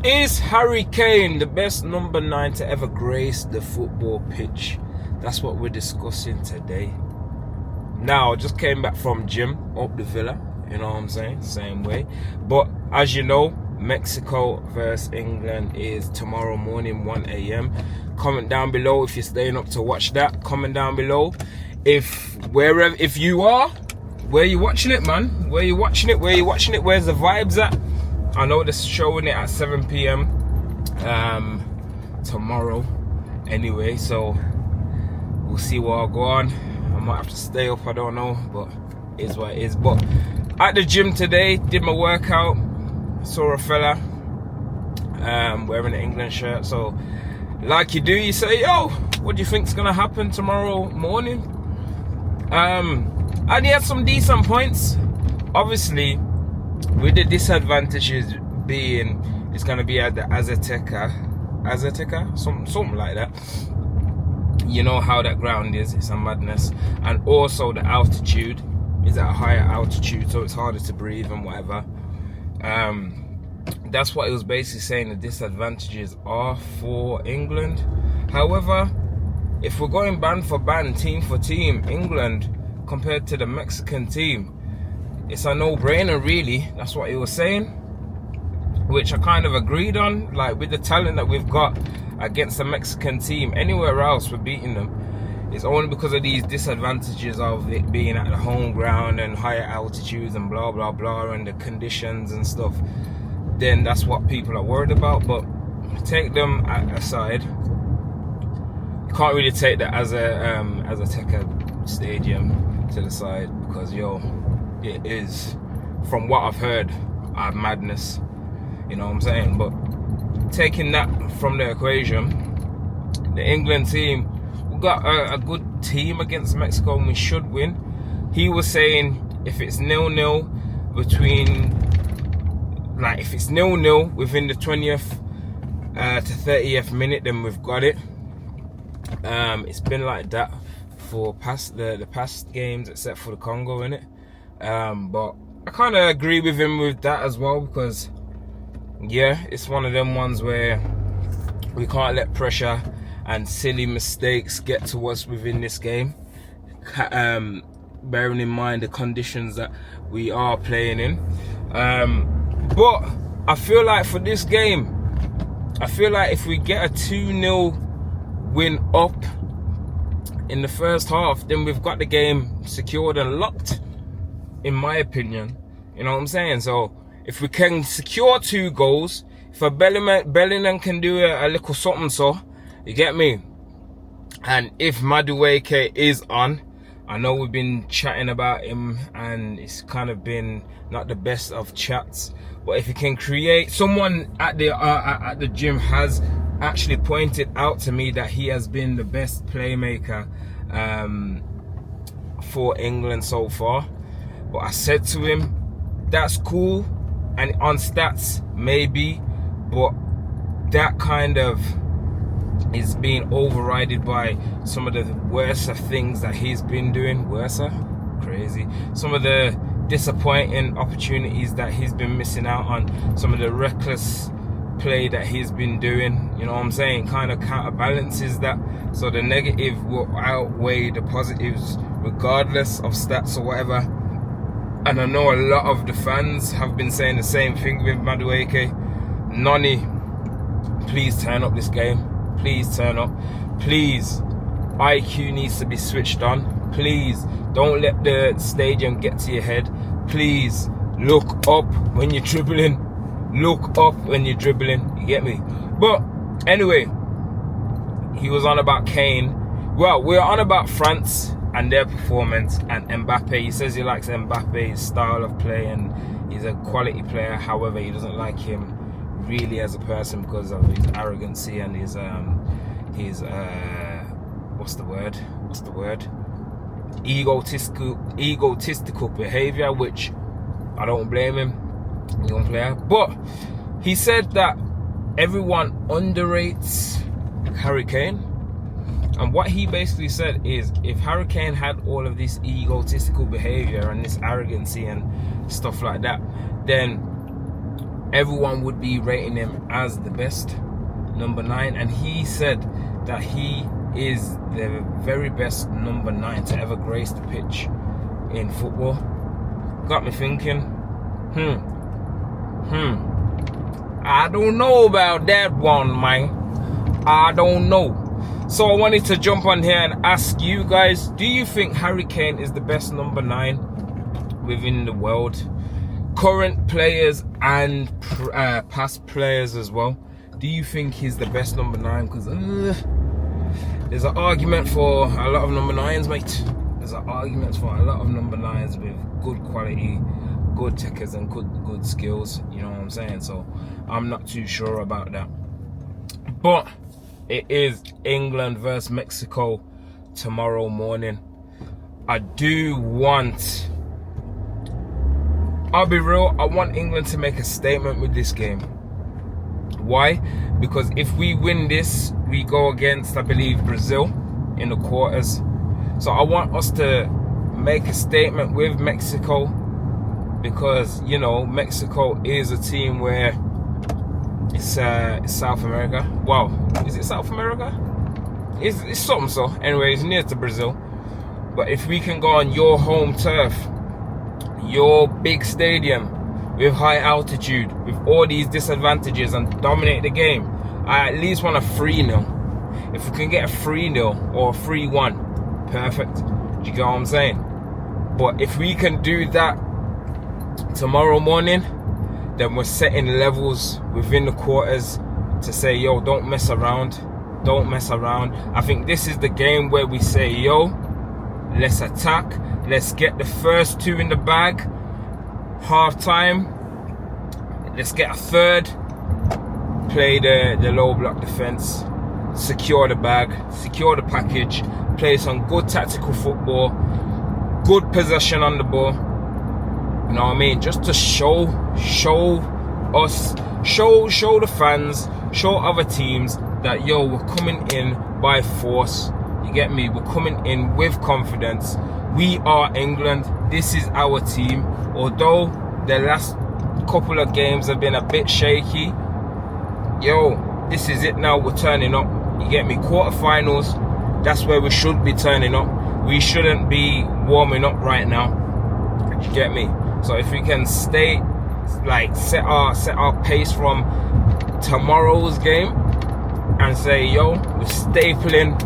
Is Harry Kane the best number 9 to ever grace the football pitch? That's what we're discussing today. Now, I just came back from gym up the villa, you know what I'm saying? Same way. But as you know, Mexico versus England is tomorrow morning, 1 a.m. Comment down below if you're staying up to watch that. Comment down below if you are, where you watching it, man? Where you watching it? Where's the vibes at? I know they're showing it at 7 p.m. Tomorrow. Anyway, so we'll see what I'll go on. I might have to stay up, I don't know, but it is what it is. But at the gym today, did my workout, saw a fella wearing an England shirt. So like you do, you say, yo, what do you think's gonna happen tomorrow morning? And he had some decent points. Obviously, with the disadvantages being it's gonna be at the Azteca, something like that. You know how that ground is, it's a madness. And also the altitude is at a higher altitude, so it's harder to breathe and whatever. That's what it was basically saying, the disadvantages are for England. However, if we're going band for band, team for team, England compared to the Mexican team, it's a no-brainer really. That's what he was saying, which I kind of agreed on. Like, with the talent that we've got against the Mexican team, anywhere else we're beating them. It's only because of these disadvantages of it being at the home ground and higher altitudes and blah blah blah and the conditions and stuff. Then that's what people are worried about. But take them aside. You can't really take that as a Azteca stadium to the side, because it is, from what I've heard, madness. You know what I'm saying? But taking that from the equation, the England team, we got a good team against Mexico and we should win. He was saying if it's 0-0 if it's 0-0 within the 20th to 30th minute, then we've got it. It's been like that for the past games, except for the Congo, innit? But I kind of agree with him with that as well, because yeah, it's one of them ones where we can't let pressure and silly mistakes get to us within this game, bearing in mind the conditions that we are playing in. But I feel like for this game, if we get a 2-0 win up in the first half, then we've got the game secured and locked, in my opinion. You know what I'm saying? So if we can secure 2 goals, if a Bellingham can do a little something, so you get me. And if Madueke is on, I know we've been chatting about him and it's kind of been not the best of chats, but if he can create, someone at the gym has actually pointed out to me that he has been the best playmaker for England so far. But I said to him, that's cool, and on stats maybe, but that kind of is being overridden by some of the worse things that he's been doing. Crazy. Some of the disappointing opportunities that he's been missing out on, some of the reckless play that he's been doing, you know what I'm saying, kind of counterbalances that. So the negative will outweigh the positives regardless of stats or whatever. And I know a lot of the fans have been saying the same thing with Madueke. Noni, please turn up this game. Please turn up. Please, IQ needs to be switched on. Please, don't let the stadium get to your head. Please, look up when you're dribbling. Look up when you're dribbling. You get me? But anyway, he was on about Kane. Well, we're on about France and their performance and Mbappe. He says he likes Mbappe's style of play and he's a quality player. However, he doesn't like him really as a person because of his arrogancy and his what's the word? Egotistical behavior, which I don't blame him. Young player. But he said that everyone underrates Harry Kane. And what he basically said is, if Harry Kane had all of this egotistical behavior and this arrogancy and stuff like that, then everyone would be rating him as the best number 9, and he said that he is the very best number 9 to ever grace the pitch in football. Got me thinking, I don't know about that one, man. I don't know. So I wanted to jump on here and ask you guys, do you think Harry Kane is the best number 9 within the world? Current players and past players as well. Do you think he's the best number 9? Because there's an argument for a lot of number 9s, mate. There's an argument for a lot of number 9s with good quality, good techers and good skills. You know what I'm saying? So I'm not too sure about that. But it is England versus Mexico tomorrow morning. I'll be real, I want England to make a statement with this game. Why? Because if we win this, we go against, I believe, Brazil in the quarters. So I want us to make a statement with Mexico, because, you know, Mexico is a team where it's South America. Wow, is it South America? It's something so. Anyway, it's near to Brazil. But if we can go on your home turf, your big stadium, with high altitude, with all these disadvantages, and dominate the game, I at least want a 3-0. If we can get a 3-0 or a 3-1, perfect. Do you get what I'm saying? But if we can do that tomorrow morning, then we're setting levels within the quarters to say, yo, don't mess around. Don't mess around. I think this is the game where we say, yo, let's attack. Let's get the first 2 in the bag. Half time. Let's get a third. Play the low block defense. Secure the bag. Secure the package. Play some good tactical football. Good possession on the ball. You know what I mean? Just to show us, show the fans, show other teams that, yo, we're coming in by force. You get me? We're coming in with confidence. We are England. This is our team. Although the last couple of games have been a bit shaky, yo, this is it now. We're turning up. You get me? Quarterfinals, that's where we should be turning up. We shouldn't be warming up right now. You get me? So if we can stay, like, set our pace from tomorrow's game and say, yo, we're stapling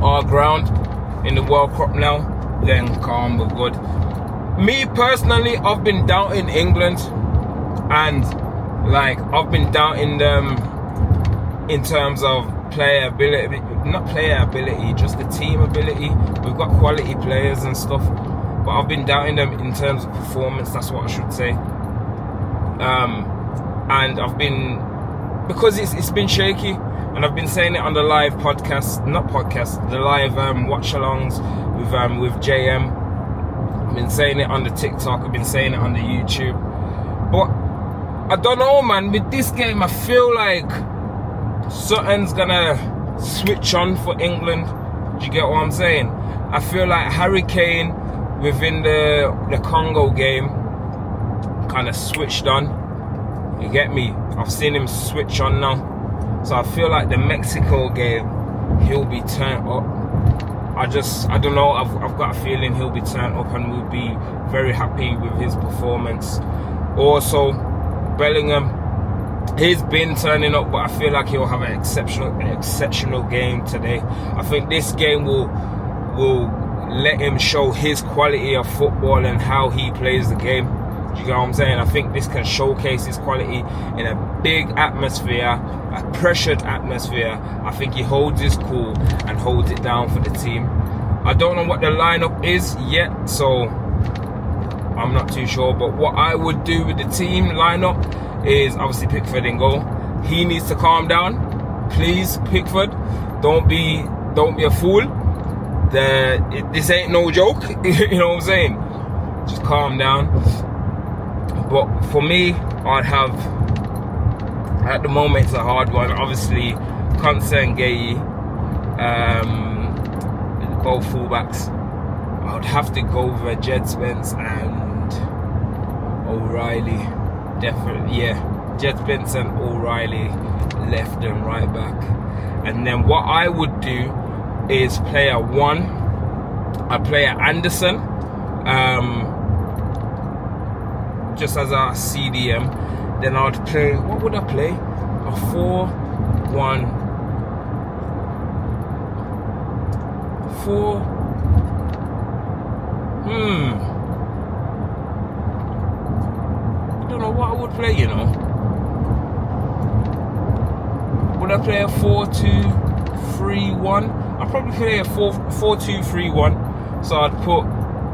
our ground in the World Cup now, then calm, we're good. Me personally, I've been doubting England, and like, I've been doubting them in terms of player ability, not player ability, just the team ability. We've got quality players and stuff, but I've been doubting them in terms of performance, that's what I should say. And I've been, because it's been shaky, and I've been saying it on the live podcast, the live watch-alongs with JM. I've been saying it on the TikTok, I've been saying it on the YouTube. But I don't know, man, with this game, I feel like something's gonna switch on for England. Do you get what I'm saying? I feel like Harry Kane within the Congo game kind of switched on. You get me? I've seen him switch on now. So I feel like the Mexico game, he'll be turned up. I don't know, I've got a feeling he'll be turned up and we'll be very happy with his performance. Also, Bellingham, he's been turning up, but I feel like he'll have an exceptional game today. I think this game will let him show his quality of football and how he plays the game. Do you get what I'm saying? I think this can showcase his quality in a big atmosphere, a pressured atmosphere. I think he holds his cool and holds it down for the team. I don't know what the lineup is yet, so I'm not too sure. But what I would do with the team lineup is obviously Pickford in goal. He needs to calm down, please, Pickford. Don't be a fool. This ain't no joke. You know what I'm saying? Just calm down. But for me, I'd have, at the moment, it's a hard one. Obviously, Konsa and Gueye, both fullbacks. I would have to go with Jed Spence and O'Reilly. Definitely, yeah. Jed Spence and O'Reilly left and right back. And then what I would do is player 1, I play Anderson, just as our CDM. Then I'd play, what would I play? A 4-1-4. I don't know what I would play, you know. Would I play a 4-2-3-1? I'd probably play a 4-2-3-1. So I'd put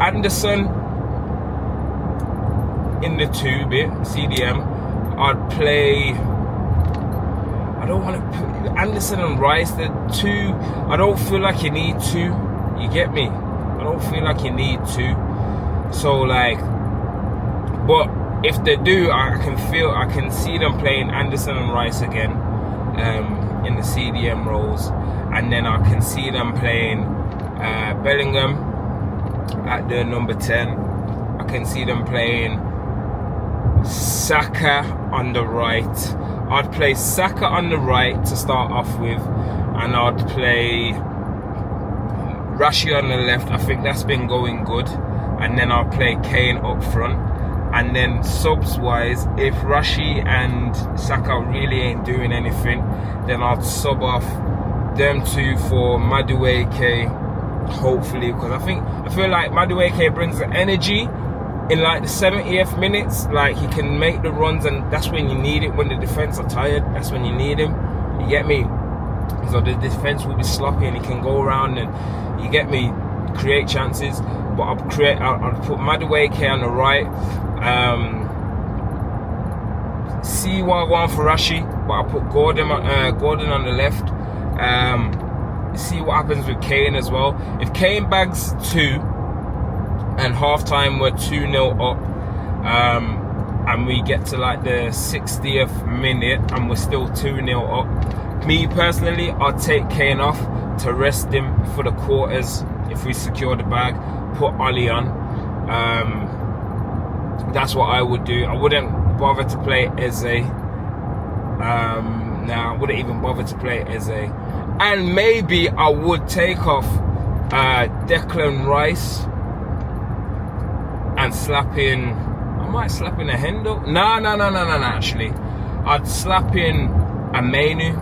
Anderson in the 2-bit, CDM. I'd play, I don't want to put Anderson and Rice, the 2. I don't feel like you need 2. You get me? I don't feel like you need 2. So like, but if they do, I can see them playing Anderson and Rice again in the CDM roles, and then I can see them playing Bellingham at the number 10. I can see them playing Saka on the right. I'd play Saka on the right to start off with, and I'd play Rashi on the left. I think that's been going good. And then I'll play Kane up front. And then subs wise, if Rashi and Saka really ain't doing anything, then I'll sub off them 2 for Madueke, hopefully, because I feel like Madueke brings the energy in like the 70th minutes. Like, he can make the runs, and that's when you need it. When the defense are tired, that's when you need him. You get me? So the defense will be sloppy, and he can go around and, you get me, create chances. But I'll put Madueke on the right. See what I want for Rashi, but I'll put Gordon on the left. See what happens with Kane as well. If Kane bags 2 and half time we're 2-0 up, and we get to like the 60th minute and we're still 2-0 up, me personally, I'd take Kane off to rest him for the quarters. If we secure the bag, put Ollie on. That's what I would do. I wouldn't bother to play Eze. I wouldn't even bother to play Eze. And maybe I would take off Declan Rice and slap in, I might slap in a Hendo. No, actually. I'd slap in a Mainu.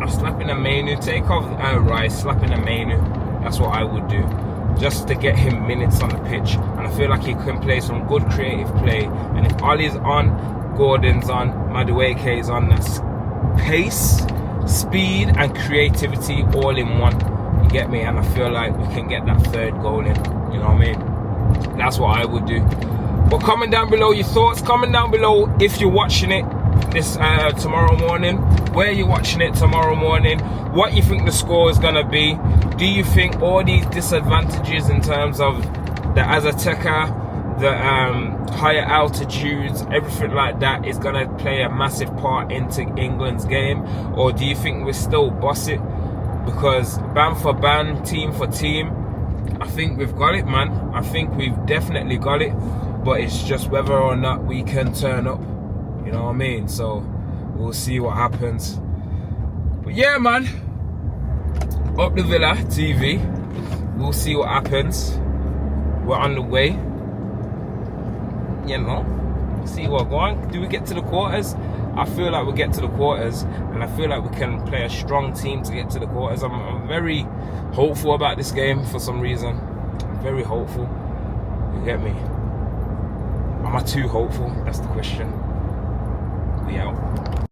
I'd slap in a Mainu. Take off Rice, slap in a Mainu. That's what I would do, just to get him minutes on the pitch. And I feel like he can play some good creative play. And if Ollie's on, Gordon's on, Madueke is on, that's pace, speed and creativity all in one. You get me? And I feel like we can get that 3rd goal in. You know what I mean? That's what I would do. But comment down below your thoughts. Comment down below if you're watching it this tomorrow morning, where you're watching it tomorrow morning, what you think the score is gonna be. Do you think all these disadvantages in terms of the Azteca, the higher altitudes, everything like that is gonna play a massive part into England's game, or do you think we still boss it? Because ban for ban, team for team, I think we've got it, man. I think we've definitely got it, but it's just whether or not we can turn up. You know what I mean? So we'll see what happens. But yeah, man, Up the Villa TV. We'll see what happens. We're on the way. You know, see what's going on. Do we get to the quarters? I feel like we'll get to the quarters, and I feel like we can play a strong team to get to the quarters. I'm very hopeful about this game for some reason. I'm very hopeful. You get me? Am I too hopeful? That's the question. We out.